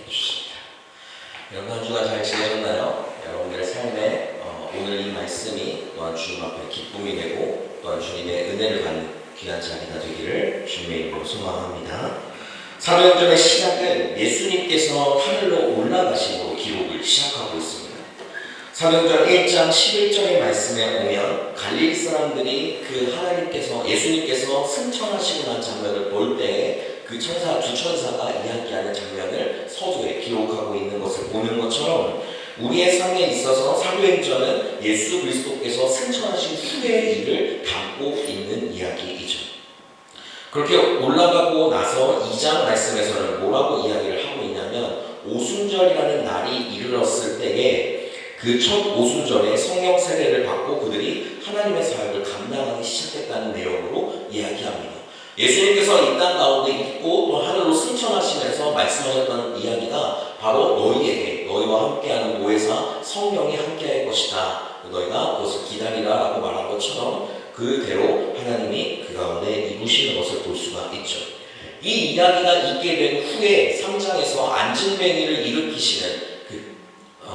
해주십니다. 여러분 한 주간 잘 지내셨나요? 여러분들의 삶에 오늘 이 말씀이 또한 주님 앞에 기쁨이 되고 또한 주님의 은혜를 받는 귀한 자리가 되기를 주님의 이름으로 소망합니다. 사도행전의 시작은 예수님께서 하늘로 올라가심으로 기록을 시작하고 있습니다. 사도행전 1장 11절의 말씀에 보면 갈릴리 사람들이 그 하나님께서 예수님께서 승천하시고 난 장면을 볼 때 그 천사 두 천사가 이야기하는 장면을 서두에 기록하고 있는 것을 보는 것처럼 우리의 삶에 있어서 사도행전은 예수 그리스도께서 승천하신 후의 일을 담고 있는 이야기이죠. 그렇게 올라가고 나서 2장 말씀에서는 뭐라고 이야기를 하고 있냐면 오순절이라는 날이 이르렀을 때에 그 첫 오순절에 성령 세례를 받고 그들이 하나님의 사역을 감당하기 시작했다는 내용으로 이야기합니다. 예수님께서 이 땅 가운데 있고 또 하늘로 승천하시면서 말씀하셨던 이야기가 바로 너희와 함께하는 모회사 성령이 함께할 것이다. 너희가 그것을 기다리라 라고 말한 것처럼 그대로 하나님이 그 가운데 이루시는 것을 볼 수가 있죠. 이 이야기가 있게 된 후에 3장에서 안진뱅이를 일으키시는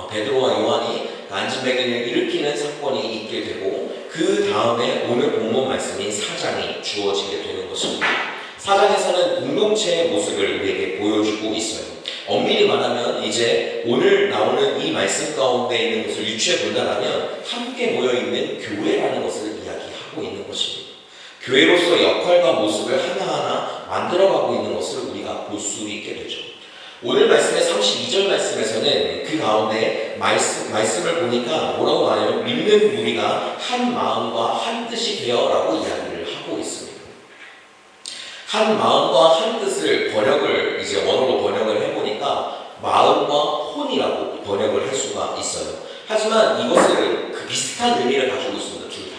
베드로와 요한이 안진뱅이를 일으키는 사건이 있게 되고 그 다음에 오늘 본문 말씀인 4장이 주어지게 되는 것입니다. 4장에서는 공동체의 모습을 우리에게 보여주고 있어요. 엄밀히 말하면 이제 오늘 나오는 이 말씀 가운데 있는 것을 유추해 본다면 함께 모여있는 교회라는 것을 이야기하고 있는 것입니다. 교회로서 역할과 모습을 하나하나 만들어가고 있는 것을 우리가 볼 수 있게 되죠. 오늘 말씀의 32절 말씀에서는 그 가운데 말씀을 보니까 뭐라고 말해요? 믿는 무리가 한 마음과 한 뜻이 되어 라고 이야기를 하고 있습니다. 한 마음과 한 뜻을 이제 언어로 번역을 해보니까 마음과 혼이라고 번역을 할 수가 있어요. 하지만 이것을 비슷한 의미를 가지고 있습니다. 둘 다.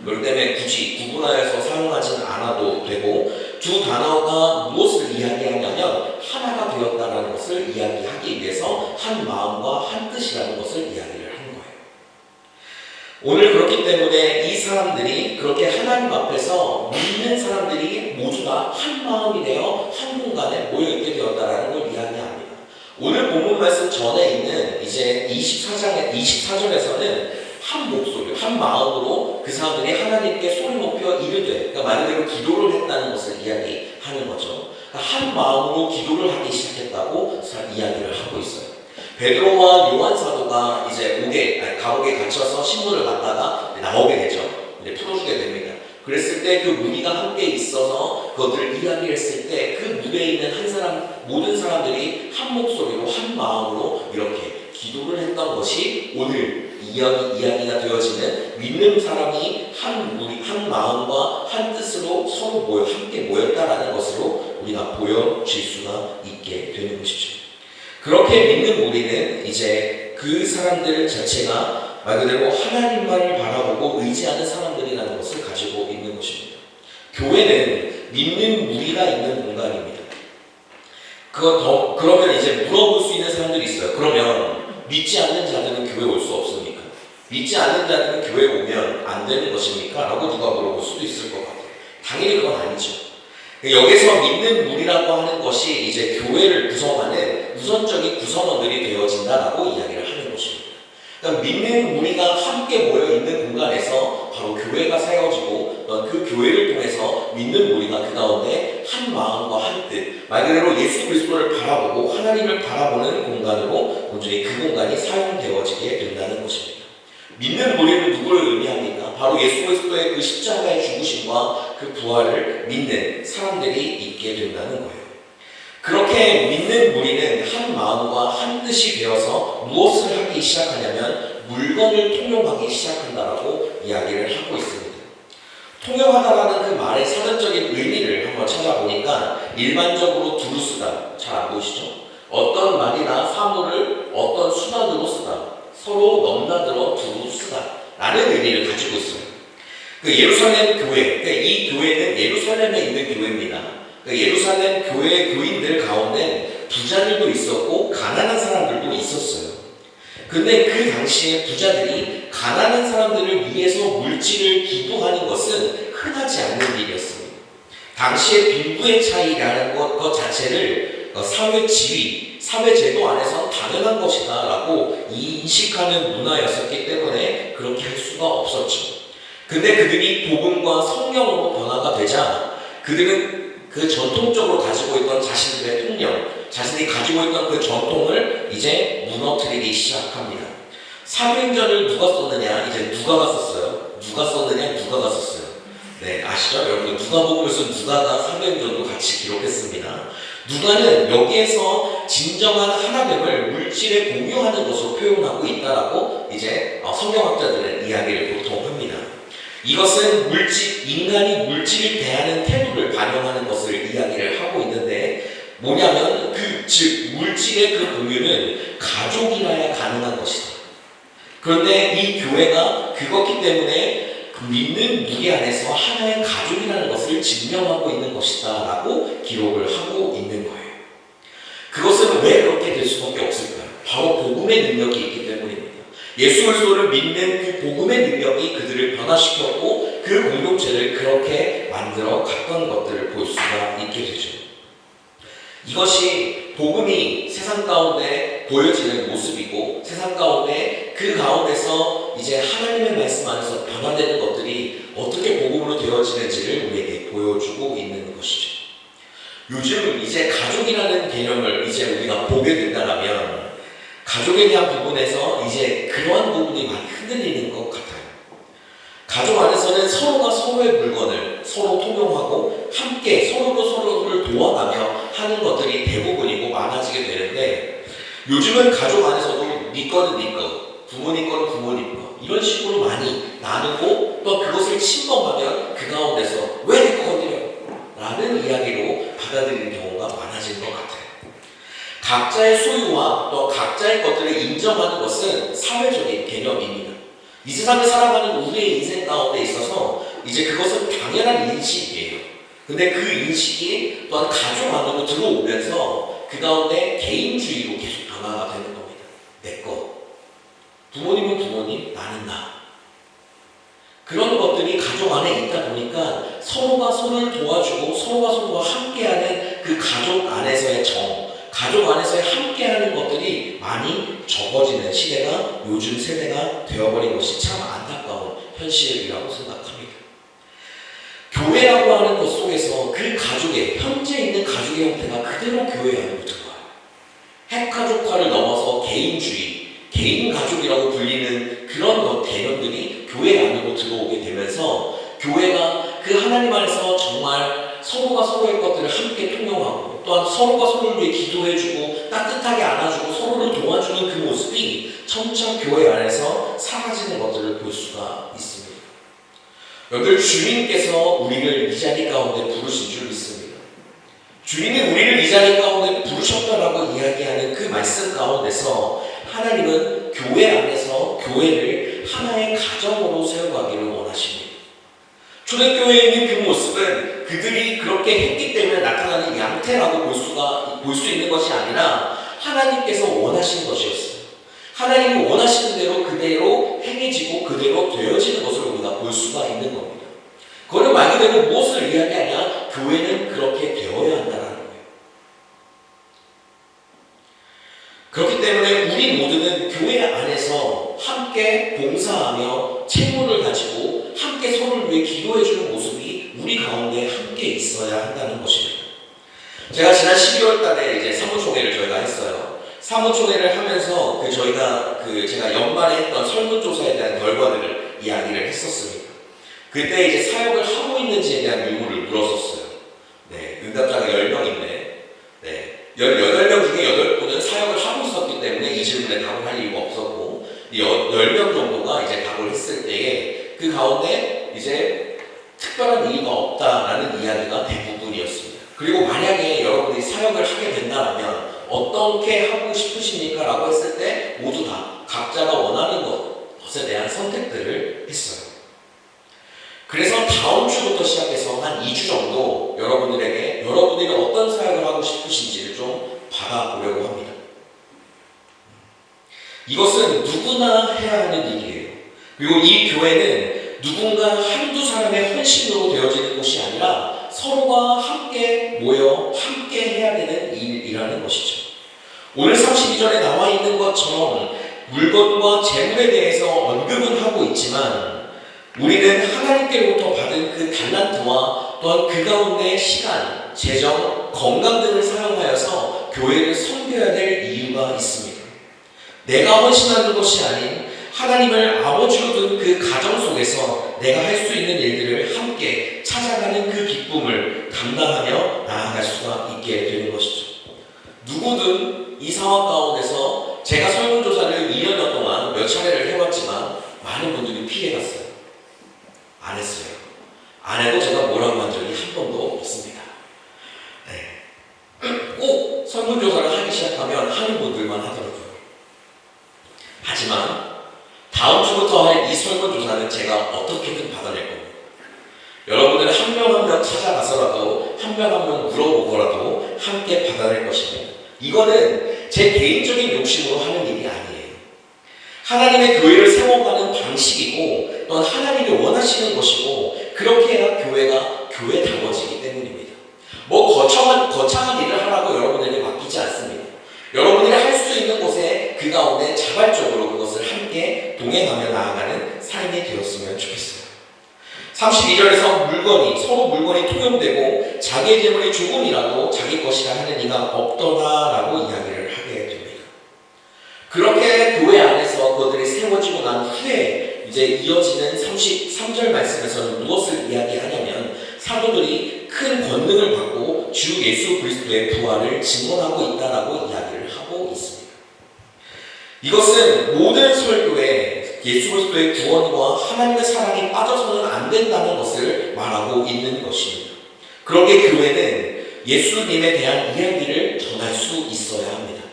그렇기 때문에 굳이 구분하여서 사용하지는 않아도 되고 두 단어가 무엇을 이야기하냐면 하나가 되었다는 것을 이야기하기 위해서 한 마음과 한 뜻이라는 것을 이야기를 하는 거예요. 오늘 그렇기 때문에 이 사람들이 그렇게 하나님 앞에서 믿는 사람들이 모두 다 한 마음이 되어 한 공간에 모여있게 되었다는 걸 이야기합니다. 오늘 본문 말씀 전에 있는 이제 24절에서는 한 목소리, 한 마음으로 그 사람들이 하나님께 소리 높여 이르되, 그러니까 말 그대로 기도를 했다는 것을 이야기하는 거죠. 그러니까 한 마음으로 기도를 하기 시작했다고 이야기를 하고 있어요. 베드로와 요한 사도가 이제 감옥에 갇혀서 신문을 받다가 나오게 되죠. 이제 풀어주게 됩니다. 그랬을 때 그 무리가 함께 있어서 그것들을 이야기했을 때 그 무대에 있는 모든 사람들이 한 목소리로 한 마음으로 이렇게 기도를 했던 것이 오늘 이야기가 되어지는 믿는 사람이 한 마음과 한 뜻으로 서로 함께 모였다라는 것으로 우리가 보여질 수가 있게 되는 것이죠. 그렇게 믿는 우리는 이제 그 사람들 자체가 말 그대로 하나님만을 바라보고 의지하는 사람들이라는 것을 가지고 있는 것입니다. 교회는 믿는 무리가 있는 공간입니다. 그러면 이제 물어볼 수 있는 사람들이 있어요. 그러면 믿지 않는 자들은 교회 올 수 없습니까? 믿지 않는 자들은 교회 오면 안 되는 것입니까? 라고 누가 물어볼 수도 있을 것 같아요. 당연히 그건 아니죠. 여기서 믿는 무리라고 하는 것이 이제 교회를 구성하는 우선적인 구성원들이 되어진다라고 이야기를 하는 것입니다. 그러니까 믿는 무리가 함께 모여있는 공간에서 바로 교회가 세워지고 그 교회를 통해서 믿는 무리가 그 가운데 한 마음과 한 뜻, 말 그대로 예수 그리스도를 바라보고 하나님을 바라보는 공간으로 온전히 그 공간이 사용되어지게 된다는 것입니다. 믿는 무리는 누구를 의미합니까? 바로 예수 그리스도의 그 십자가의 죽으심과 그 부활을 믿는 사람들이 있게 된다는 거예요. 그렇게 믿는 무리는 한 마음과 한 뜻이 되어서 무엇을 하기 시작하냐면 물건을 통용하기 시작한다라고 이야기를 하고 있습니다. 통용하다라는 그 말의 사전적인 의미를 한번 찾아보니까 일반적으로 두루 쓰다, 잘 안 보이시죠? 어떤 말이나 사물을 어떤 수단으로 쓰다, 서로 넘나들어 두루 쓰다 라는 의미를 가지고 있어요. 그 예루살렘 교회, 이 교회는 예루살렘에 있는 교회입니다. 예루살렘 교회 교인들 가운데 부자들도 있었고 가난한 사람들도 있었어요. 근데 그 당시에 부자들이 가난한 사람들을 위해서 물질을 기부하는 것은 흔하지 않는 일이었습니다. 당시의 빈부의 차이라는 것 자체를 사회 지위, 사회 제도 안에서 당연한 것이다 라고 인식하는 문화였었기 때문에 그렇게 할 수가 없었죠. 근데 그들이 복음과 성령으로 변화가 되자 그들은 그 전통적으로 가지고 있던 자신들의 통념, 자신이 가지고 있던 그 전통을 이제 무너뜨리기 시작합니다. 사도행전을 누가 썼느냐? 이제 누가가 썼어요. 누가 썼느냐? 누가가 썼어요. 네, 아시죠? 여러분, 누가복음을 쓴 누가가 사도행전도 같이 기록했습니다. 누가는 여기에서 진정한 하나됨을 물질에 공유하는 것으로 표현하고 있다라고 이제 성경학자들은 이야기를 보통 합니다. 이것은 인간이 물질을 대하는 태도를 반영하는 것을 이야기를 하고 있는데 뭐냐면 즉 물질의 그 공유는 가족이라야 가능한 것이다. 그런데 이 교회가 그렇기 때문에 믿는 무리 안에서 하나의 가족이라는 것을 증명하고 있는 것이다 라고 기록을 하고 있는 거예요. 그것은 왜 그렇게 될 수밖에 없을까요? 바로 복음의 능력이 있기 때문입니다. 예수 그리스도를 믿는 그 복음의 능력이 그들을 변화시켰고 그 공동체를 그렇게 만들어 갔던 것들을 볼 수가 있게 되죠. 이것이 복음이 세상 가운데 보여지는 모습이고 세상 가운데 그 가운데서 이제 하나님의 말씀 안에서 변화되는 것들이 어떻게 복음으로 되어지는지를 우리에게 보여주고 있는 것이죠. 요즘 이제 가족이라는 개념을 이제 우리가 보게 된다면 가족에 대한 부분에서 이제 그러한 부분이 많이 흔들리는 것 같아요. 가족 안에서는 서로가 서로의 물건을 서로 통용하고 함께 서로를 도와가며 하는 것들이 대부분이고 많아지게 되는데 요즘은 가족 안에서도 네 거는 네 거, 부모님 거는 부모님 거 이런 식으로 많이 나누고 또 그것을 침범하면 그 가운데서 왜 내 거 건드려? 라는 이야기로 받아들이는 경우가 많아지는 것 같아요. 각자의 소유와 또 각자의 것들을 인정하는 것은 사회적인 개념입니다. 이 세상에 살아가는 우리의 인생 가운데 있어서 이제 그것은 당연한 인식이에요. 근데 그 인식이 또한 가족 안으로 들어오면서 그 가운데 개인주의로 계속 변화가 되는 겁니다. 내 것. 부모님은 부모님, 나는 나. 그런 것들이 가족 안에 있다 보니까 서로가 서로를 도와주고 서로가 함께하는 그 가족 안에서의 가족 안에서의 함께하는 것들이 많이 적어지는 시대가 요즘 세대가 되어버린 것이 참 안타까운 현실이라고 생각합니다. 교회라고 하는 것 속에서 그 가족의 현재 있는 가족의 형태가 그대로 교회 안으로 들어와요. 핵가족화를 넘어서 개인주의, 개인 가족이라고 불리는 그런 개념들이 교회 안으로 들어오게 되면서 교회가 그 하나님 안에서 정말 서로가 서로의 것들을 함께 통용하고 또한 서로가 서로를 위해 기도해주고 따뜻하게 안아주고 서로를 도와주는 그 모습이 점차 교회 안에서 사라지는 것들을 볼 수가 있습니다. 여러분들 주님께서 우리를 이 자리 가운데 부르신 줄 믿습니다. 주님이 우리를 이 자리 가운데 부르셨다라고 이야기하는 그 말씀 가운데서 하나님은 교회 안에서 교회를 하나의 가정으로 세워가기를 원하십니다. 초대교회에 있는 그 모습은 그들이 그렇게 했기 때문에 나타나는 양태라고 볼 수 있는 것이 아니라 하나님께서 원하시는 것이었어요. 하나님이 원하시는 대로 그대로 행해지고 그대로 되어지는 것을 우리가 볼 수가 있는 겁니다. 그걸 말 그대로 무엇을 이야기하냐? 교회는 그렇게 되어야 한다는 거예요. 그렇기 때문에 우리 모두는 교회 안에서 함께 봉사하며 채무를 가지고 함께 서로를 위해 기도해주는 모습이 우리 가운데 함께 있어야 한다는 것입니다. 제가 지난 12월 달에 이제 사무총회를 저희가 했어요. 사무총회를 하면서 제가 연말에 했던 설문조사에 대한 결과들을 이야기를 했었습니다. 그때 이제 사역을 하고 있는지에 대한 의무를 물었었어요. 네, 응답자가 10명인데 18명 중에 8분은 사역을 하고 있었기 때문에 이 질문에 답을 할 이유가 없었고 10명 정도가 이제 답을 했을 때에 그 가운데 이제 특별한 이유가 없다라는 이야기가 대부분이었습니다. 그리고 만약에 여러분이 사역을 하게 된다면 어떻게 하고 싶으십니까? 라고 했을 때 모두 다 각자가 원하는 것에 대한 선택들을 했어요. 그래서 다음 주부터 시작해서 한 2주 정도 여러분들에게 여러분들이 어떤 사역을 하고 싶으신지를 좀 받아보려고 합니다. 이것은 누구나 해야 하는 일이에요. 그리고 이 교회는 누군가 한두 사람의 헌신으로 되어지는 곳이 아니라 서로가 함께 모여 함께 해야 되는 일이라는 것이죠. 오늘 32절에 나와 있는 것처럼 물건과 재물에 대해서 언급은 하고 있지만 우리는 하나님께로부터 받은 그 달란트와 또한 그 가운데 시간, 재정, 건강 등을 사용하여서 교회를 섬겨야 될 이유가 있습니다. 내가 헌신하는 것이 아닌 하나님을 아버지로 둔 그 가정 속에서 내가 할 수 있는 일들을 함께 찾아가는 그 기쁨을 감당하며 나아갈 수가 있게 되는 것이죠. 누구든 이 상황 가운데서 제가 설문조사를 2년여 동안 몇 차례를 해봤지만 많은 분들이 피해갔어요. 안 했어요. 안 해도 제가 뭐라고 한 적이 한 번도 없습니다. 네. 꼭 설문조사를 하기 시작하면 하는 분들만 하더라고요. 하지만 다음 주부터 할 이 설문조사는 제가 어떻게든 받아낼 겁니다. 여러분들은 한 명 한 명 찾아가서라도 한 명 한 명 물어보고라도 함께 받아낼 것입니다. 이거는 제 개인적인 욕심으로 하는 일이 아니에요. 하나님의 교회를 세워가는 방식이고 또한 하나님이 원하시는 것이고 그렇게 해야 교회가 교회다워지기 때문입니다. 뭐 거창한 일을 하라고 여러분에게 맡기지 않습니다. 여러분들이 할 수 있는 곳에 그 가운데 자발적으로 그것을 함께 동행하며 나아가는 삶이 되었으면 좋겠어요. 32절에서 서로 물건이 통용되고 자기의 재물이 조금이라도 자기 것이라 하는 이가 없더라라고 이야기를 하게 됩니다. 그렇게 교회 안에서 그들이 세워지고 난 후에 이제 이어지는 33절 말씀에서는 무엇을 이야기하냐면 사도들이 큰 권능을 받고 주 예수 그리스도의 부활을 증언하고 있다라고 이야기를 하고 있습니다. 이것은 모든 설교에 예수 그리스도의 구원과 하나님의 사랑이 빠져서는 안 된다는 것을 말하고 있는 것입니다. 그러기에 교회는 예수님에 대한 이야기를 전할 수 있어야 합니다.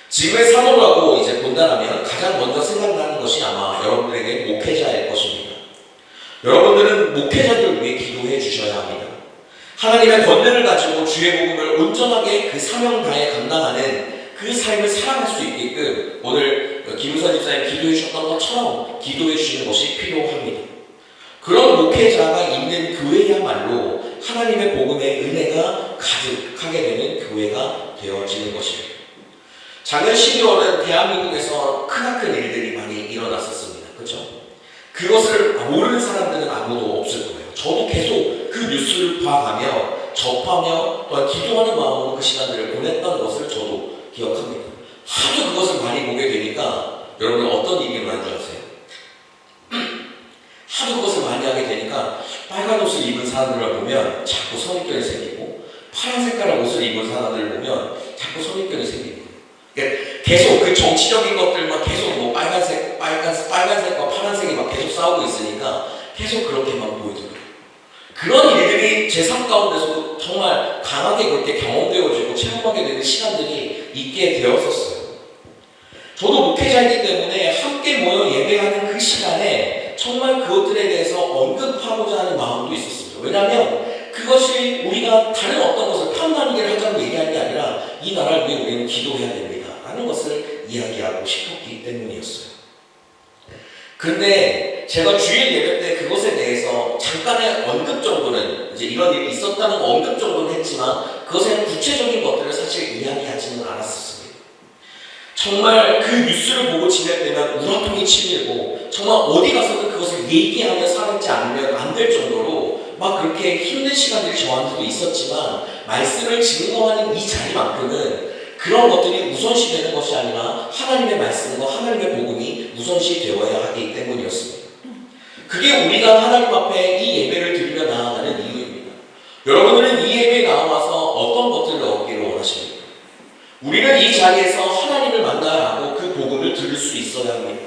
지금의 사도라고 이제 본다면 가장 먼저 생각나는 것이 아마 여러분들에게 목회자일 것입니다. 여러분들은 목회자들을 위해 기도해 주셔야 합니다. 하나님의 권능을 가지고 주의 복음을 온전하게 그 사명 다해 감당하는 그 삶을 살아갈 수 있게끔 오늘 김우선 집사님 기도해 주셨던 것처럼 기도해 주시는 것이 필요합니다. 그런 목회자가 있는 교회야말로 하나님의 복음의 은혜가 가득하게 되는 교회가 되어지는 것입니다. 작년 12월은 대한민국에서 크나큰 일들이 많이 일어났었습니다. 그렇죠? 그것을 모르는 사람들은 아무도 없을 거예요. 저도 계속 그 뉴스를 봐가며 접하며 또한 기도하는 마음으로 그 시간들을 보냈던 것을 저도 기억합니다. 하도 그것을 많이 보게 되니까 여러분 어떤 일이 일어난 줄 아세요? 하도 그것을 많이 하게 되니까 빨간 옷을 입은 사람들을 보면 자꾸 선입견이 생기고 파란 색깔의 옷을 입은 사람들을 보면 자꾸 선입견이 생기고 계속 그 정치적인 것들만 계속 뭐 빨간색과 파란색이 막 계속 싸우고 있으니까 계속 그렇게만 보이더라고요. 그런 일들이 제 삶 가운데서도 정말 강하게 그렇게 경험되어지고 체험하게 되는 시간들이 있게 되었었어요. 저도 목회자이기 때문에 함께 모여 예배하는 그 시간에 정말 그것들에 대해서 언급하고자 하는 마음도 있었습니다. 왜냐하면 그것이 우리가 다른 어떤 것을 탐나는 일을 하자고 얘기하는 게 아니라 이 나라를 위해 우리는 기도해야 됩니다 라는 것을 이야기하고 싶었기 때문이었어요. 근데 제가 주일 예배 때 그것에 대해서 잠깐의 언급 정도는 이제 이런 일이 있었다는 언급 정도는 했지만 그것에 구체적인 것들을 사실 이야기하지는 않았었습니다. 정말 그 뉴스를 보고 지낼 때면 우라통이 치밀고 정말 어디 가서든 그것을 얘기하며 살지 않으면 안 될 정도로 막 그렇게 힘든 시간들이 저한테도 있었지만 말씀을 증거하는 이 자리만큼은 그런 것들이 우선시 되는 것이 아니라 하나님의 말씀과 하나님의 복음이 우선시 되어야 하기 때문이었습니다. 그게 우리가 하나님 앞에 이 예배를 드리며 나아가는 이유입니다. 여러분들은 이 예배에 나와서 어떤 것들을 얻기를 원하십니까? 우리는 이 자리에서 하나님을 만나야 하고 그 복음을 들을 수 있어야 합니다.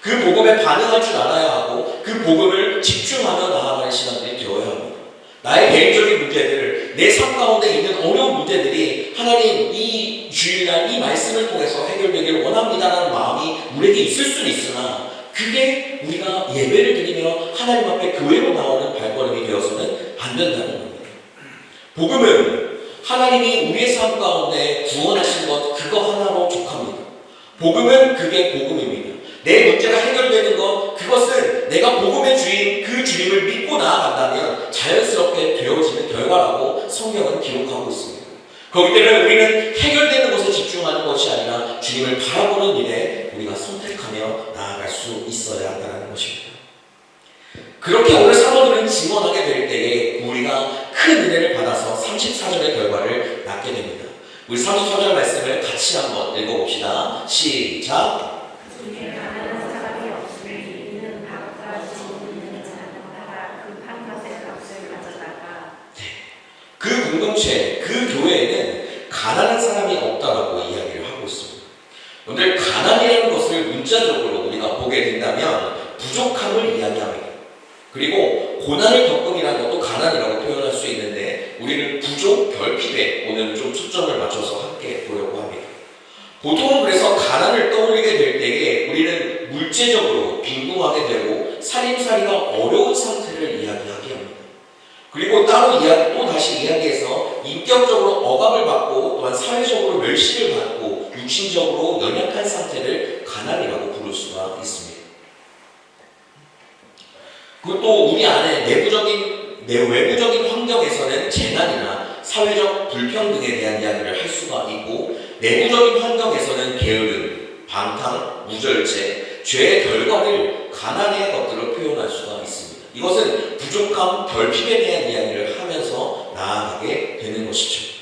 그 복음에 반응할 줄 알아야 하고 그 복음을 집중하며 나아가는 시간들이 되어야 합니다. 나의 개인적인 문제들, 내 삶 가운데 있는 어려운 문제들이 하나님 이 주일날 이 말씀을 통해서 해결되기를 원합니다라는 마음이 우리에게 있을 수는 있으나 그게 우리가 예배를 드리며 하나님 앞에 교회로 나오는 발걸음이 되어서는 안 된다는 겁니다. 복음은 하나님이 우리의 삶 가운데 구원하신 것 그거 하나로 족합니다. 복음은 그게 복음입니다. 내 문제가 해결되는 것, 그것은 내가 복음의 주인, 그 주님을 믿고 나아간다면 자연스럽게 되어지는 결과라고 성경은 기록하고 있습니다. 그렇기 때문에 우리는 해결되는 것에 집중하는 것이 아니라 주님을 바라보는 일에 우리가 선택하며 나아갈 수 있어야 한다는 것입니다. 그렇게 오늘 사도들은 증언하게 될 때에 우리가 큰 은혜를 받아서 34절의 결과를 낳게 됩니다. 우리 34절 말씀을 같이 한번 읽어봅시다. 시작! 그 공동체, 그 교회에는 가난한 사람이 없다라고 이야기를 하고 있습니다. 오늘 가난이라는 것을 문자적으로 우리가 보게 된다면 부족함을 이야기합니다. 그리고 고난을 겪음이라는 것도 가난이라고 표현할 수 있는데 우리는 부족, 결핍에 오늘 좀 초점을 맞춰서 함께 보려고 합니다. 보통은 그래서 가난을 떠올리게 될 때에 우리는 물질적으로 빈궁하게 되고 살림살이가 어려운 상태를 이야기하게 합니다. 그리고 따로 또 다시 이야기해서 인격적으로 억압을 받고 또한 사회적으로 멸시를 받고 육신적으로 연약한 상태를 가난이라고 부를 수가 있습니다. 그리고 또 우리 안에 외부적인 환경에서는 재난이나 사회적 불평등에 대한 이야기를 할 수가 있고 내부적인 환경에서는 게으름, 방탕, 무절제, 죄의 결과를 가난의 것들로 표현할 수가 있습니다. 이것은 부족함, 결핍에 대한 이야기를 하면서 나아가게 되는 것이죠.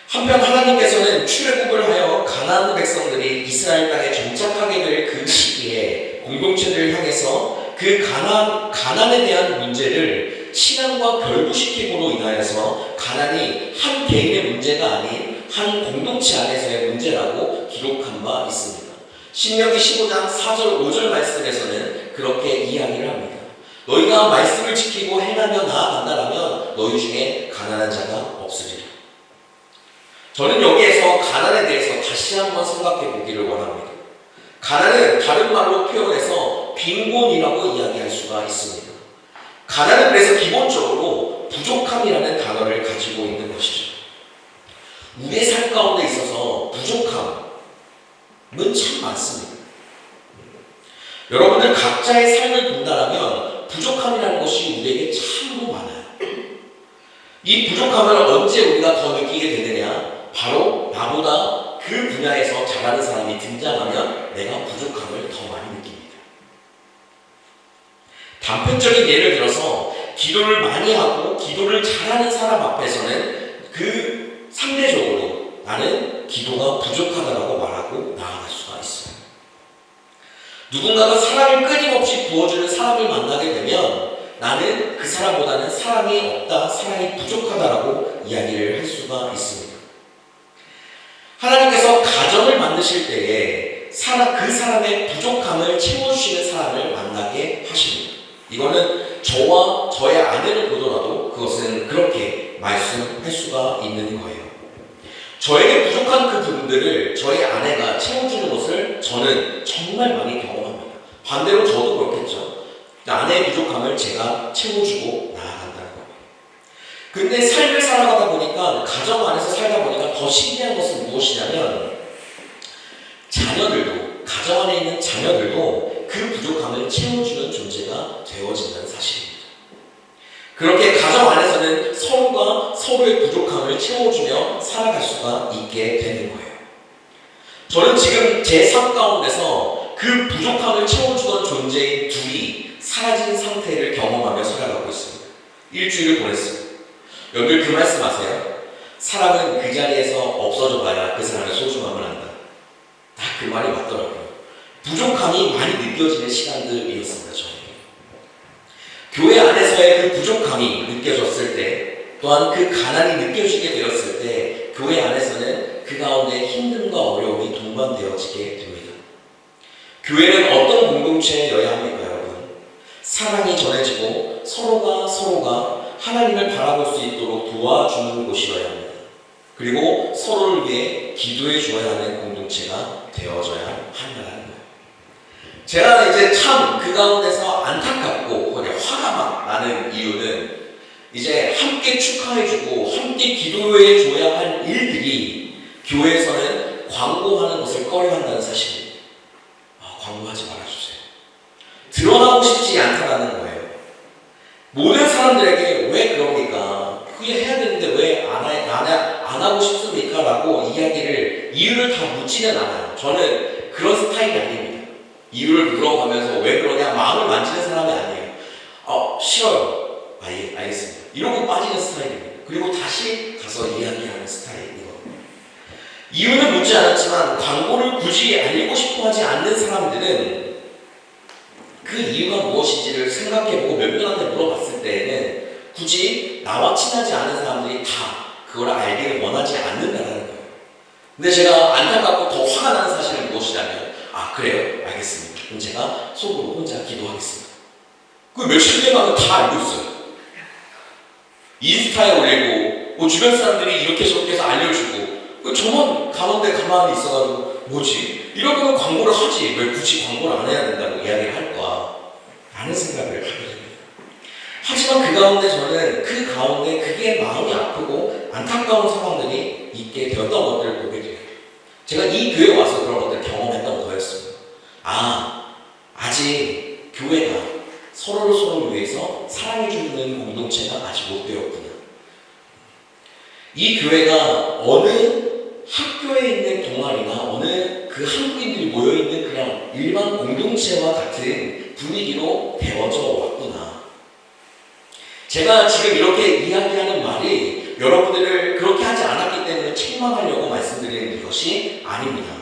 한편 하나님께서는 출애굽을 하여 가나안 백성들이 이스라엘 땅에 정착하게 될 그 시기에 공동체들을 향해서 그 가난에 대한 문제를 신앙과 결부시킴으로 인하여서 가난이 한 개인의 문제가 아닌 한 공동체 안에서의 문제라고 기록한 바 있습니다. 신명기 15장 4절 5절 말씀에서는 그렇게 이야기를 합니다. 너희가 말씀을 지키고 행하며 나아간다라면 너희 중에 가난한 자가 없으리라. 저는 여기에서 가난에 대해서 다시 한번 생각해 보기를 원합니다. 가난은 다른 말로 표현해서 빈곤이라고 이야기할 수가 있습니다. 가난은 그래서 기본적으로 부족함이라는 단어를 가지고 있는 것이죠. 우리의 삶 가운데 있어서 부족함은 참 많습니다. 여러분들 각자의 삶을 본다면 부족함이라는 것이 우리에게 참으로 많아요. 이 부족함을 언제 우리가 더 느끼게 되느냐? 바로 나보다 그 분야에서 잘하는 사람이 등장하면 내가 부족함을 더 많이 느낍니다. 단편적인 예를 들어서 기도를 많이 하고 기도를 잘하는 사람 앞에서는 그 상대적으로 나는 기도가 부족하다고 말하고 나아갈 수가 있어요. 누군가가 사랑을 끊임없이 부어주는 사람을 만나게 되면 나는 그 사람보다는 사랑이 없다, 사랑이 부족하다라고 이야기를 할 수가 있습니다. 하나님께서 가정을 만드실 때에 그 사람의 부족함을 채워주시는 사람을 만나게 하십니다. 이거는 저와 저의 아내를 보더라도 그것은 그렇게 말씀할 수가 있는 거예요. 저에게 부족한 그 부분들을 저희 아내가 채워주는 것을 저는 정말 많이 경험합니다. 반대로 저도 그렇겠죠. 아내의 부족함을 제가 채워주고 나아간다는 거예요. 근데 삶을 살아가다 보니까, 가정 안에서 살다 보니까 더 신기한 것은 무엇이냐면 자녀들도, 가정 안에 있는 자녀들도 그 부족함을 채워주는 존재가 되어진다는 사실입니다. 그렇게 가정 안에서는 서로가 서로의 부족함을 채워주며 살아갈 수가 있게 되는 거예요. 저는 지금 제 삶 가운데서 그 부족함을 채워주던 존재인 둘이 사라진 상태를 경험하며 살아가고 있습니다. 일주일을 보냈어요. 여러분 그 말씀 아세요? 사람은 그 자리에서 없어져 봐야 그 사람의 소중함을 안다. 딱 그 말이 맞더라고요. 부족함이 많이 느껴지는 시간들이었습니다. 저에게. 교회 안에서의 그 부족함이 느껴졌을 때, 또한 그 가난이 느껴지게 되었을 때 교회 안에서는 그 가운데 힘듦과 어려움이 동반되어지게 됩니다. 교회는 어떤 공동체여야 합니까, 여러분? 사랑이 전해지고 서로가 하나님을 바라볼 수 있도록 도와주는 곳이어야 합니다. 그리고 서로를 위해 기도해 주어야 하는 공동체가 되어져야 한다는 거예요. 제가 이제 참 그 가운데서 안타깝고 화가 막 나는 이유는 이제 함께 축하해주고 함께 기도해 줘야 할 일들이 교회에서는 광고하는 것을 꺼려한다는 사실입니다. 광고하지 말아주세요. 드러나고 싶지 않다라는 거예요. 모든 사람들에게 왜 그럽니까? 그게 해야 되는데 왜 안 하고 싶습니까? 라고 이유를 다 묻지는 않아요. 저는 그런 스타일이 아닙니다. 이유를 물어가면서 왜 그러냐 마음을 만지는 사람이 아니에요. 싫어요. 예, 알겠습니다. 이러고 빠지는 스타일입니다. 그리고 다시 가서 이야기하는 스타일이거든요. 이유는 묻지 않았지만 광고를 굳이 알리고 싶어 하지 않는 사람들은 그 이유가 무엇인지를 생각해보고 몇 명한테 물어봤을 때에는 굳이 나와 친하지 않은 사람들이 다 그걸 알기를 원하지 않는다는 거예요. 근데 제가 안타깝고 더 화가 나는 사실은 무엇이냐면 그래요? 알겠습니다. 그럼 제가 속으로 혼자 기도하겠습니다. 그 며칠 뒤에 가면 다 알고 있어요. 인스타에 올리고 주변 사람들이 이렇게 저렇게 해서 알려주고 저만 가운데 가만히 있어가지고 뭐지? 이럴 거면 광고를 하지 왜 굳이 광고를 안 해야 된다고 이야기를 할까? 라는 생각을 하게 됩니다. 하지만 저는 그 가운데 그게 마음이 아프고 안타까운 상황들이 있게 되었던 것들을 보게 돼요. 제가 이 교회에 와서 그런 것들을 경험했던 거였습니다. 아직 교회가 서로를 위해서 사랑해주는 공동체가 아직 못 되었구나. 이 교회가 어느 학교에 있는 동아리나 어느 그 한국인들이 모여있는 그냥 일반 공동체와 같은 분위기로 되어져 왔구나. 제가 지금 이렇게 이야기하는 말이 여러분들을 그렇게 하지 않았기 때문에 책망하려고 말씀드리는 것이 아닙니다.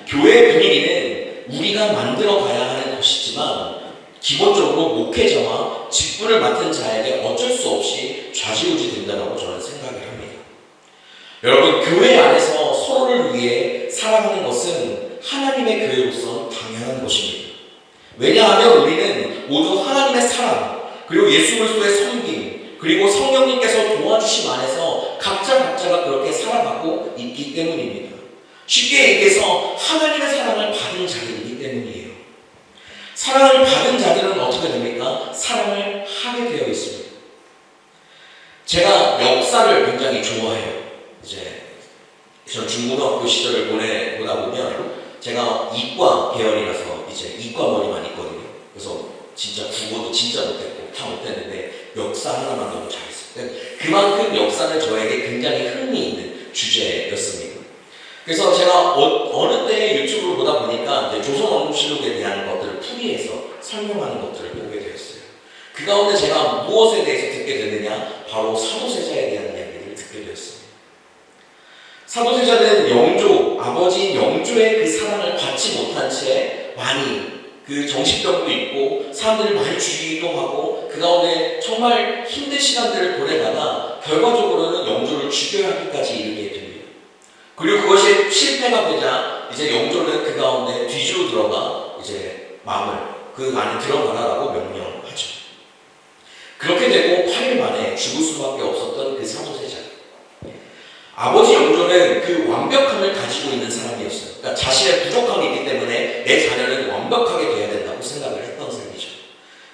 교회의 분위기는 우리가 만들어 가야 하는 것이지만 기본적으로 목회자와 직분을 맡은 자에게 어쩔 수 없이 좌지우지 된다고 저는 생각을 합니다. 여러분, 교회 안에서 서로를 위해 살아가는 것은 하나님의 교회로서 당연한 것입니다. 왜냐하면 우리는 모두 하나님의 사랑, 그리고 예수 그리스도의 섬김, 그리고 성령님께서 도와주심 안에서 각자가 그렇게 살아가고 있기 때문입니다. 쉽게 얘기해서 하나님의 사랑을 받은 자들이기 때문이에요. 사랑을 받은 자들은 어떻게 됩니까? 사랑을 하게 되어 있습니다. 제가 역사를 굉장히 좋아해요. 전 중고등학교 시절을 보내보다 보면 제가 이과 계열이라서 이과 머리만 있거든요. 그래서 진짜 국어도 진짜 못했고 다 못했는데 역사 하나만 너무 잘했어요. 그만큼 역사는 저에게 굉장히 흥미있는 주제였습니다. 그래서 제가 어느 때 유튜브를 보다 보니까 조선왕조실록에 대한 것들을 풀이해서 설명하는 것들을 보게 되었어요. 그 가운데 제가 무엇에 대해서 듣게 됐느냐? 바로 사도세자에 대한 이야기를 듣게 되었습니다. 사도세자는 아버지인 영조의 그 사랑을 받지 못한 채 많이 그 정신병도 있고 사람들을 많이 죽이기도 하고 그 가운데 정말 힘든 시간들을 보내다가 결과적으로는 영조를 죽여야 하기까지 이르게 됩니다. 그리고 그것이 실패가 되자 영조는 그 가운데 뒤로 들어가 마음을 그 안에 들어가라라고 명령하죠. 그렇게 되고 8일 만에 죽을 수밖에 없었던 그 사도세자. 아버지 영조는 그 완벽함을 가지고 있는 사람이었어요. 그러니까 자신의 부족함이 있기 때문에 내 자녀는 완벽하게 돼야 된다고 생각을 했던 셈이죠.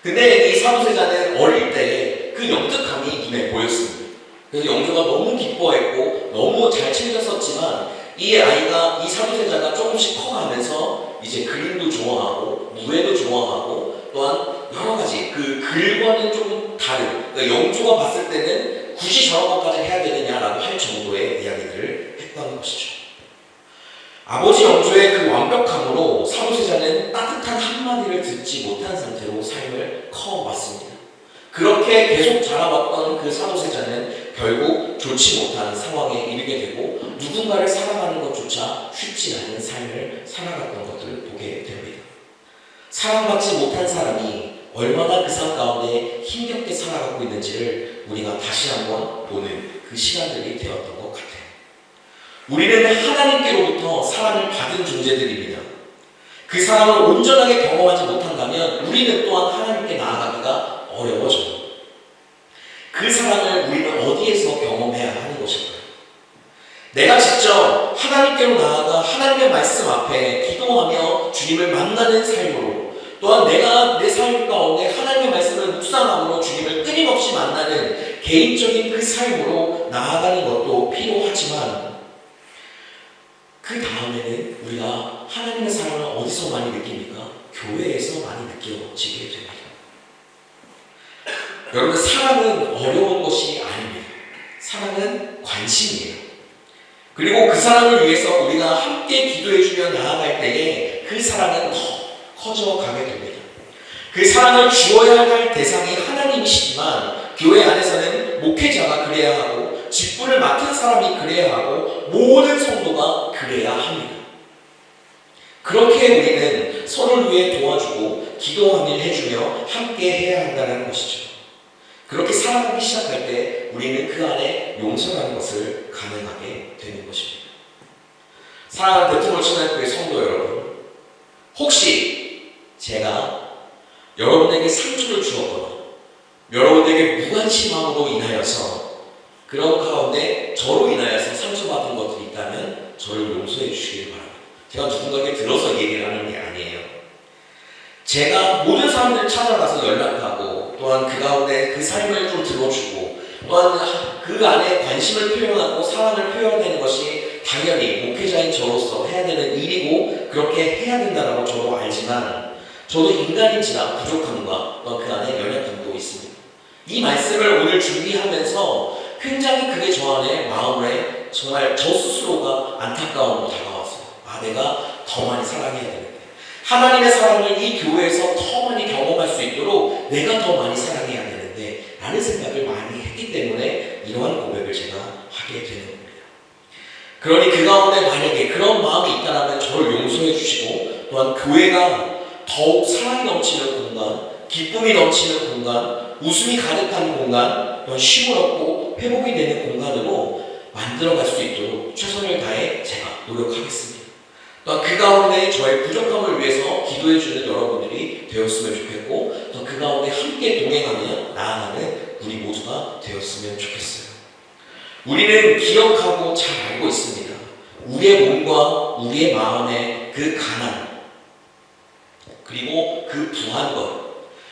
근데 이 사도세자는 어릴 때 그 영특함이 눈에 보였습니다. 그래서 영조가 너무 기뻐했고 너무 잘 챙겼었지만 이 사도세자가 조금씩 커가면서 그림도 좋아하고 무예도 좋아하고 또한 여러 가지 그 글과는 좀 다른, 그러니까 영조가 봤을 때는 굳이 저런 것까지 해야 되느냐라고 할 정도의 이야기들을 했던 것이죠. 아버지 영조의 그 완벽함으로 사도세자는 따뜻한 한마디를 듣지 못한 상태로 삶을 커왔습니다. 그렇게 계속 자라왔던 그 사도세자는 결국 좋지 못한 상황에 이르게 되고 누군가를 사랑하는 것조차 쉽지 않은 삶을 살아갔던 것들을 보게 됩니다. 사랑받지 못한 사람이 얼마나 그 삶 가운데 힘겹게 살아가고 있는지를 우리가 다시 한번 보는 그 시간들이 되었던 것 같아요. 우리는 하나님께로부터 사랑을 받은 존재들입니다. 그 사랑을 온전하게 경험하지 못한다면 우리는 또한 하나님께 나아가기가 어려워져요. 그 사랑을 우리는 어디에서 경험해야 하는 것일까요? 내가 직접 하나님께로 나아가 하나님의 말씀 앞에 기도하며 주님을 만나는 삶으로, 또한 내가 내 삶 가운데 하나님의 말씀을 묵상함으로 주님을 끊임없이 만나는 개인적인 그 삶으로 나아가는 것도 필요하지만 그 그 다음에는 우리가 하나님의 사랑을 어디서 많이 느낍니까? 교회에서 많이 느껴지게 됩니다. 여러분, 사랑은 어려운 것이 아닙니다. 사랑은 관심이에요. 그리고 그 사랑을 위해서 우리가 함께 기도해주며 나아갈 때에 그 사랑은 더 커져가게 됩니다. 그 사랑을 주어야 할 대상이 하나님이시지만 교회 안에서는 목회자가 그래야 하고 직분을 맡은 사람이 그래야 하고 모든 성도가 그래야 합니다. 그렇게 우리는 서로를 위해 도와주고 기도하며 해주며 함께 해야 한다는 것이죠. 그렇게 살아가기 시작할 때 우리는 그 안에 용서라는 것을 가능하게 되는 것입니다. 사랑하는 베트몰 신학교의 성도 여러분, 혹시 제가 여러분에게 상처를 주었거나 여러분에게 무관심함으로 인하여서 그런 가운데 저로 인하여서 상처받은 것들이 있다면 저를 용서해 주시길 바랍니다. 제가 누군가에게 들어서 얘기를 하는 게 아니에요. 제가 모든 사람들을 찾아가서 연락하고 또한 그 가운데 그 삶을 좀 들어주고 또한 그 안에 관심을 표현하고 사랑을 표현하는 것이 당연히 목회자인 저로서 해야 되는 일이고 그렇게 해야 된다고 저도 알지만 저도 인간인지라 부족함과 또한 그 안에 연약함도 있습니다. 이 말씀을 오늘 준비하면서 굉장히 그게 저 안에 마음에 정말 저 스스로가 안타까움으로 다가왔어요. 내가 더 많이 사랑해야 되는데 하나님의 사랑을 이 교회에서 더 많이 경험할 수 있도록 내가 더 많이 사랑해야 되는데 라는 생각을 많이 했기 때문에 이러한 고백을 제가 하게 되는 겁니다. 그러니 그 가운데 만약에 그런 마음이 있다면 저를 용서해 주시고 또한 교회가 더욱 사랑이 넘치는 공간, 기쁨이 넘치는 공간, 웃음이 가득한 공간, 또한 쉼을 얻고 회복이 되는 공간으로 만들어갈 수 있도록 최선을 다해 제가 노력하겠습니다. 또한 그 가운데 저의 부족함을 위해서 기도해주는 여러분들이 되었으면 좋겠고 또 그 가운데 함께 동행하며 나아가는 우리 모두가 되었으면 좋겠어요. 우리는 기억하고 잘 알고 있습니다. 우리의 몸과 우리의 마음의 그 가난 그리고 그 부한 것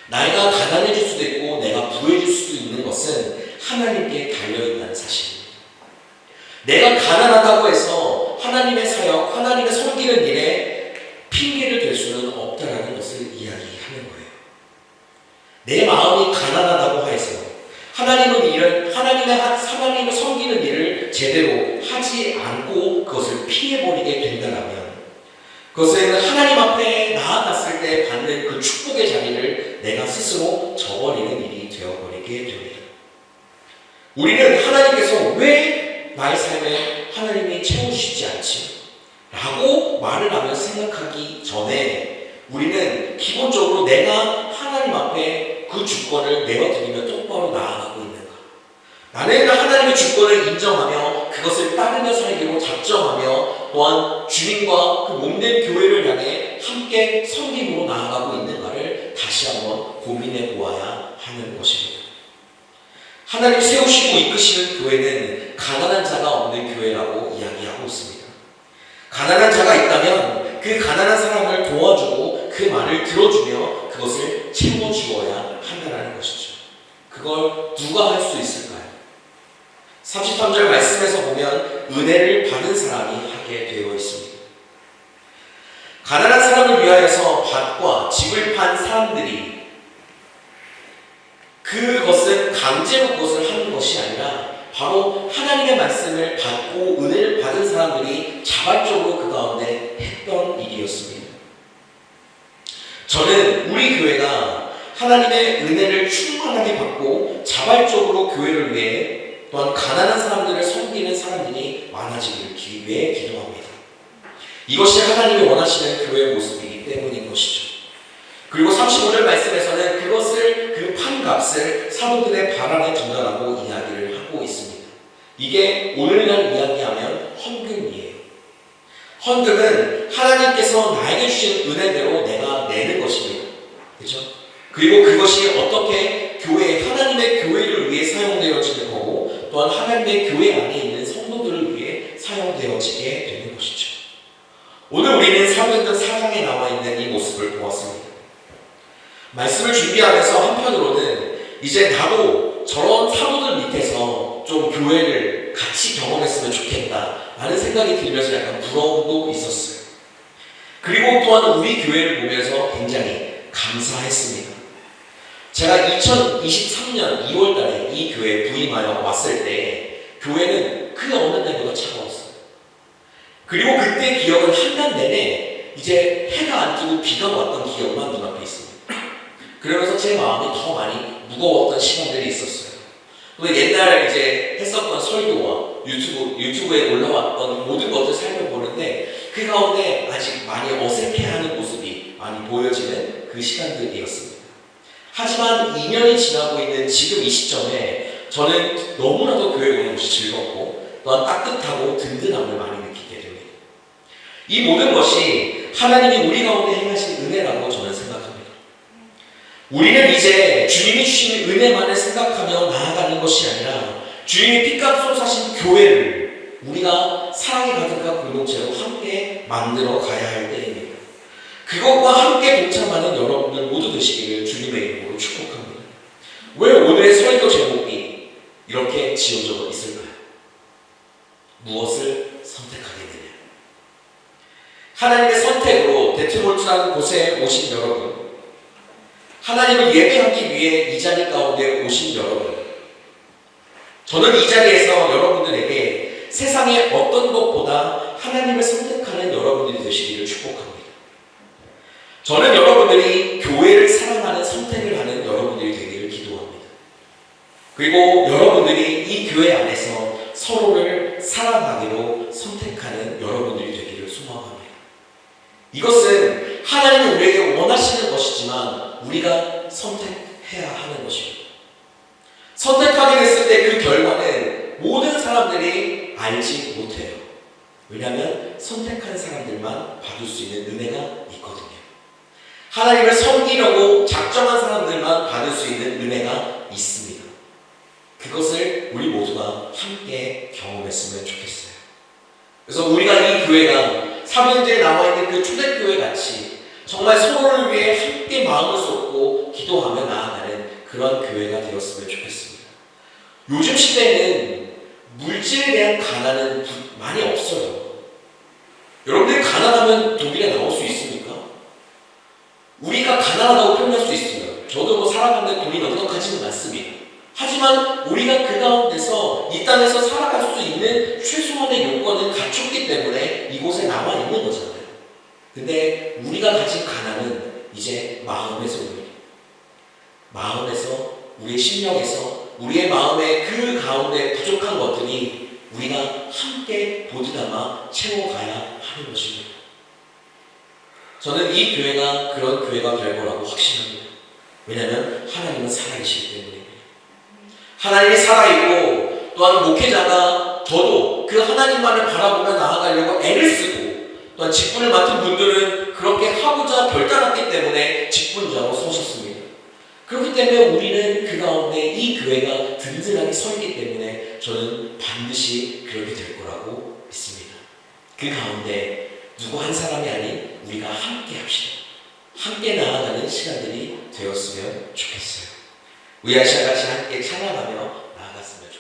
내가 가난해질 수도 있고 내가 부해질 수도 있는 것은 하나님께 달려있다는 사실입니다. 내가 가난하다고 해서 하나님의 사역, 하나님의 섬기는 일에 핑계를 댈 수는 없다라는 것을 이야기하는 거예요. 내 마음이 가난하다고 해서 하나님을 섬기는 일을 제대로 하지 않고 그것을 피해버리게 된다면 그것은 하나님 앞에 나아갔을 때 받는 그 축복의 자리를 내가 스스로 저버리는 일이 되어버리게 됩니다. 우리는 하나님께서 왜 나의 삶에 하나님이 채워주시지 않지? 라고 말을 하며 생각하기 전에 우리는 기본적으로 내가 하나님 앞에 그 주권을 내어드리며 똑바로 나아가고 있는가? 나는 하나님의 주권을 인정하며 그것을 따르며 살기로 작정하며 또한 주님과 그 몸된 교회를 향해 함께 섬김으로 나아가고 있는가를 다시 한번 고민해 보아야 하는 것입니다. 하나님 세우시고 이끄시는 교회는 가난한 자가 없는 교회라고 이야기하고 있습니다. 가난한 자가 있다면 그 가난한 사람을 도와주고 그 말을 들어주며 그것을 채워주어야 한다는 것이죠. 그걸 누가 할 수 있을까요? 33절 말씀에서 보면 은혜를 받은 사람이 하게 되어 있습니다. 가난한 사람을 위하여서 밭과 집을 판 사람들이 그것은 강제로 그것을 하는 것이 아니라 바로 하나님의 말씀을 받고 은혜를 받은 사람들이 자발적으로 그 가운데 했던 일이었습니다. 저는 우리 교회가 하나님의 은혜를 충만하게 받고 자발적으로 교회를 위해 또한 가난한 사람들을 섬기는 사람들이 많아지기 위해 기도합니다. 이것이 하나님이 원하시는 교회의 모습이기 때문인 것이죠. 그리고 35절 말씀에서는 그것을 그 판값을 사도들의 발 안에 둔다라고 이야기를 하고 있습니다. 이게 오늘날 이야기하면 헌금이에요. 헌금은 하나님께서 나에게 주신 은혜대로 내가 내는 것입니다. 그렇죠? 그리고 그것이 어떻게 하나님의 교회를 위해 사용되어지는 거고 또한 하나님의 교회 안에 있는 성도들을 위해 사용되어지게 되는 것이죠. 오늘 우리는 사도행전 4장에 나와 있는 이 모습을 보았습니다. 말씀을 준비하면서 한편으로는 이제 나도 저런 사도들 밑에서 좀 교회를 같이 경험했으면 좋겠다라는 생각이 들면서 약간 부러움도 있었어요. 그리고 또한 우리 교회를 보면서 굉장히 감사했습니다. 제가 2023년 2월 달에 이 교회에 부임하여 왔을 때 교회는 그 어느 때보다 차가웠어요. 그리고 그때 기억은 한 달 내내 이제 해가 안 뜨고 비가 왔던 기억만 눈앞에 있습니다. 그러면서 제 마음이 더 많이 무거웠던 시간들이 있었어요. 또 옛날 이제 했었던 설교와 유튜브에 올라왔던 모든 것을 살펴보는데 그 가운데 아직 많이 어색해하는 모습이 많이 보여지는 그 시간들이었습니다. 하지만 2년이 지나고 있는 지금 이 시점에 저는 너무나도 교회 오는 것이 즐겁고 또한 따뜻하고 든든함을 많이 느끼게 됩니다. 이 모든 것이 하나님이 우리 가운데 행하신 은혜라고 저는 생각합니다. 우리는 이제 주님이 주신 은혜만을 생각하며 나아가는 것이 아니라 주님이 피값으로 사신 교회를 우리가 사랑이 가득한 공동체로 함께 만들어 가야 할 때입니다. 그것과 함께 동참하는 여러분들 모두 되시기를 주님의 이름으로 축복합니다. 왜 오늘의 설교 제목이 이렇게 지어져 있을까요? 무엇을 선택하게 되냐? 하나님의 선택으로 데트몰트라는 곳에 오신 여러분, 하나님을 예배하기 위해 이 자리 가운데 오신 여러분, 저는 이 자리에서 여러분들에게 세상의 어떤 것보다 하나님을 선택하는 여러분들이 되시기를 축복합니다. 저는 여러분들이 교회를 사랑하는 선택을 하는 여러분들이 되기를 기도합니다. 그리고 여러분들이 이 교회 안에서 서로를 사랑하기로 선택하는 여러분들이 되기를 소망합니다. 이것은 하나님이 우리에게 원하시는 것이지만 우리가 선택해야 하는 것입니다. 선택하게 됐을 때 그 결과는 모든 사람들이 알지 못해요. 왜냐하면 선택한 사람들만 받을 수 있는 은혜가 있거든요. 하나님을 섬기려고 작정한 사람들만 받을 수 있는 은혜가 있습니다. 그것을 우리 모두가 함께 경험했으면 좋겠어요. 그래서 우리가 이 교회가 삼형제에 나와있는 그 초대교회 같이 정말 서로를 위해 함께 마음을 쏟고 기도하며 나아가는 그런 교회가 되었으면 좋겠습니다. 요즘 시대에는 물질에 대한 가난은 많이 없어요. 여러분들이 가난하면 독일에 나올 수 있습니까? 우리가 가난하다고 표현할 수 있어요. 저도 뭐 살아가는데 돈이 넉넉하지는 않습니다. 하지만 우리가 그 가운데서 이 땅에서 살아갈 수 있는 최소한의 요건은 갖췄기 때문에 이곳에 나와 있는 거잖아요. 근데 우리가 가진 가난은 이제 마음에서 옵니다. 마음에서, 우리의 심령에서, 우리의 마음의 그 가운데 부족한 것들이 우리가 함께 보드담아 채워가야 하는 것입니다. 저는 이 교회가 그런 교회가 될 거라고 확신합니다. 왜냐하면 하나님은 살아계시기 때문입니다. 하나님이 살아있고 또한 목회자가 저도 그 하나님만을 바라보며 나아가려고 애를 쓰고 또한 직분을 맡은 분들은 그렇게 하고자 결단했기 때문에 직분자로 서셨습니다. 그렇기 때문에 우리는 그 가운데 이 교회가 든든하게 서 있기 때문에 저는 반드시 그렇게 될 거라고 믿습니다. 그 가운데 누구 한 사람이 아닌 우리가 함께 합시다. 함께 나아가는 시간들이 되었으면 좋겠어요. 우리 아시아 같이 함께 찬양하며 나아갔으면 좋겠습니다.